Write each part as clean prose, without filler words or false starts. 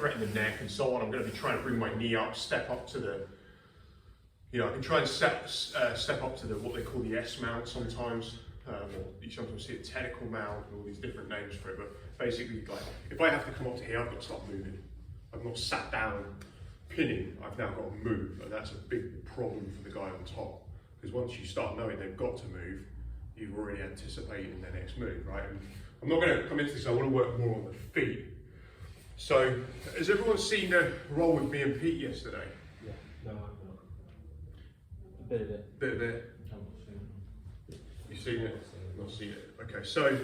threaten the neck and so on. I'm going to be trying to bring my knee up, step up to the, I can try and step up to the what they call the S mount sometimes. You sometimes see a technical mount and all these different names for it, but basically, like, if I have to come up to here, I've got to start moving. I've not sat down pinning, I've now got to move, and that's a big problem for the guy on top. Because once you start knowing they've got to move, you've already anticipated their next move, right? And I'm not going to come into this, I want to work more on the feet. So, has everyone seen the roll with me and Pete yesterday? Yeah, no, I've not. A bit of it. Bit of it. I've not seen it. You've seen it? Not seen it. Okay, so,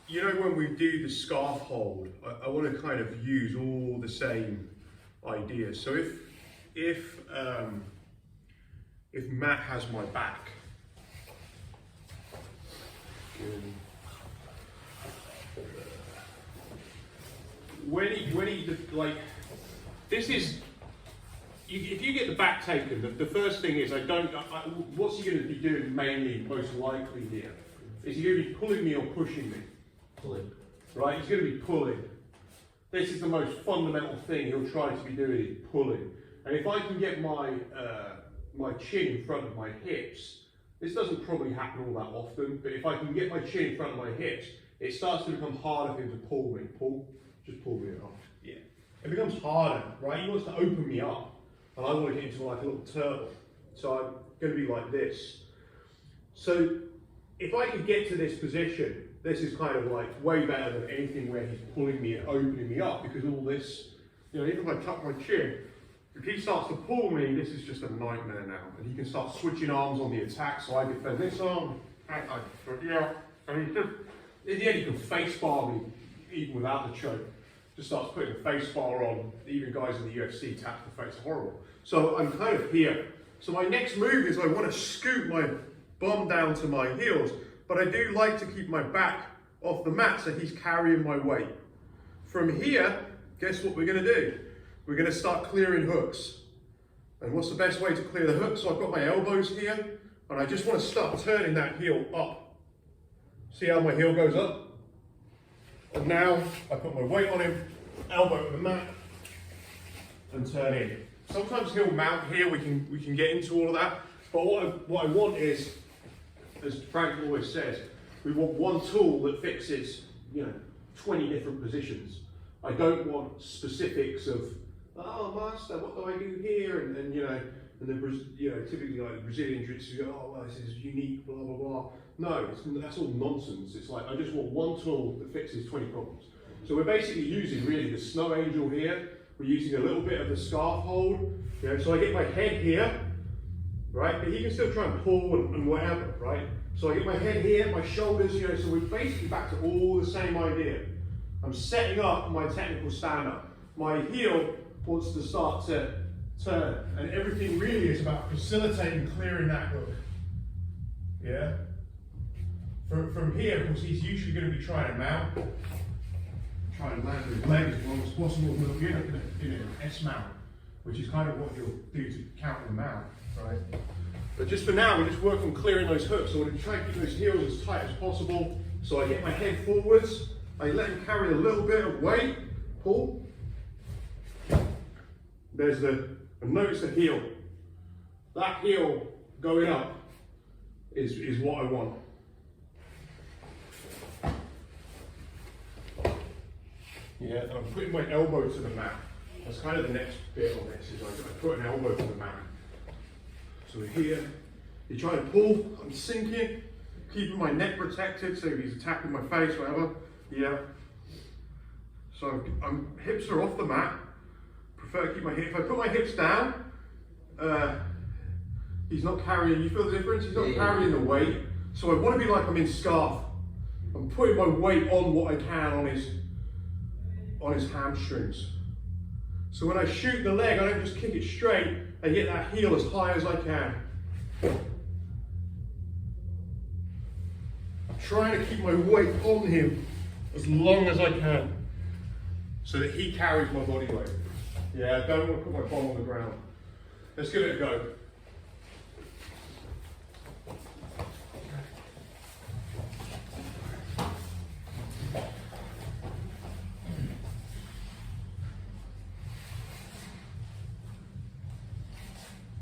you know when we do the scarf hold, I want to kind of use all the same ideas. So if Matt has my back, when he like, this is, if you get the back taken, the first thing is what's he going to be doing mainly, most likely here? Is he going to be pulling me or pushing me? Pulling. Right, he's going to be pulling. This is the most fundamental thing he'll try to be doing, is pulling. And if I can get my my chin in front of my hips, this doesn't probably happen all that often, but if I can get my chin in front of my hips, it starts to become harder for him to pull me. Just pull me off. Yeah. It becomes harder, right? He wants to open me up, and I want to get into like a little turtle. So I'm going to be like this. So if I could get to this position, this is kind of like way better than anything where he's pulling me and opening me up, because all this, even if I tuck my chin, if he starts to pull me, this is just a nightmare now. And he can start switching arms on the attack, so I defend this arm, and he just, in the end he can face bar me even without the choke. Just starts putting a face bar on. Even guys in the UFC tap the face, horrible. So I'm kind of here. So my next move is I want to scoot my bum down to my heels, but I do like to keep my back off the mat so he's carrying my weight. From here, guess what we're going to do? We're going to start clearing hooks. And what's the best way to clear the hooks? So I've got my elbows here, and I just want to start turning that heel up. See how my heel goes up? And now I put my weight on him, elbow to the mat, and turn in. Sometimes he'll mount here, we can get into all of that. But what I want is, as Frank always says, we want one tool that fixes 20 different positions. I don't want specifics of, oh master, what do I do here? And typically like the Brazilian jiu-jitsu, oh well, this is unique, blah blah blah. No, that's all nonsense. It's like I just want one tool that fixes 20 problems. So we're basically using really the snow angel here. We're using a little bit of the scarf hold. So I get my head here, right? But he can still try and pull and whatever, right? So I get my head here, my shoulders, so we're basically back to all the same idea. I'm setting up my technical stand-up. My heel wants to start to turn, and everything really is about facilitating clearing that hook. Yeah? From here, of course, he's usually going to be trying to mount, try and land his leg as long as possible, and we'll get in an S mount, which is kind of what you'll do to counter the mount, right? But just for now, we just work on clearing those hooks. So we're going to try and keep those heels as tight as possible. So I get my head forwards, I let him carry a little bit of weight, pull. There's and notice the heel. That heel going up is what I want. Yeah, and I'm putting my elbow to the mat. That's kind of the next bit on this, is I put an elbow to the mat. So here, you try to pull, I'm sinking, keeping my neck protected, so if he's attacking my face, whatever. Yeah. So hips are off the mat. Prefer to keep my hips. If I put my hips down, he's not carrying. You feel the difference? He's not carrying the weight. So I want to be like I'm in scarf. I'm putting my weight on what I can on his hamstrings. So when I shoot the leg, I don't just kick it straight. I get that heel as high as I can. I'm trying to keep my weight on him as long as I can, so that he carries my body weight. Yeah, I don't want to put my bum on the ground. Let's give it a go.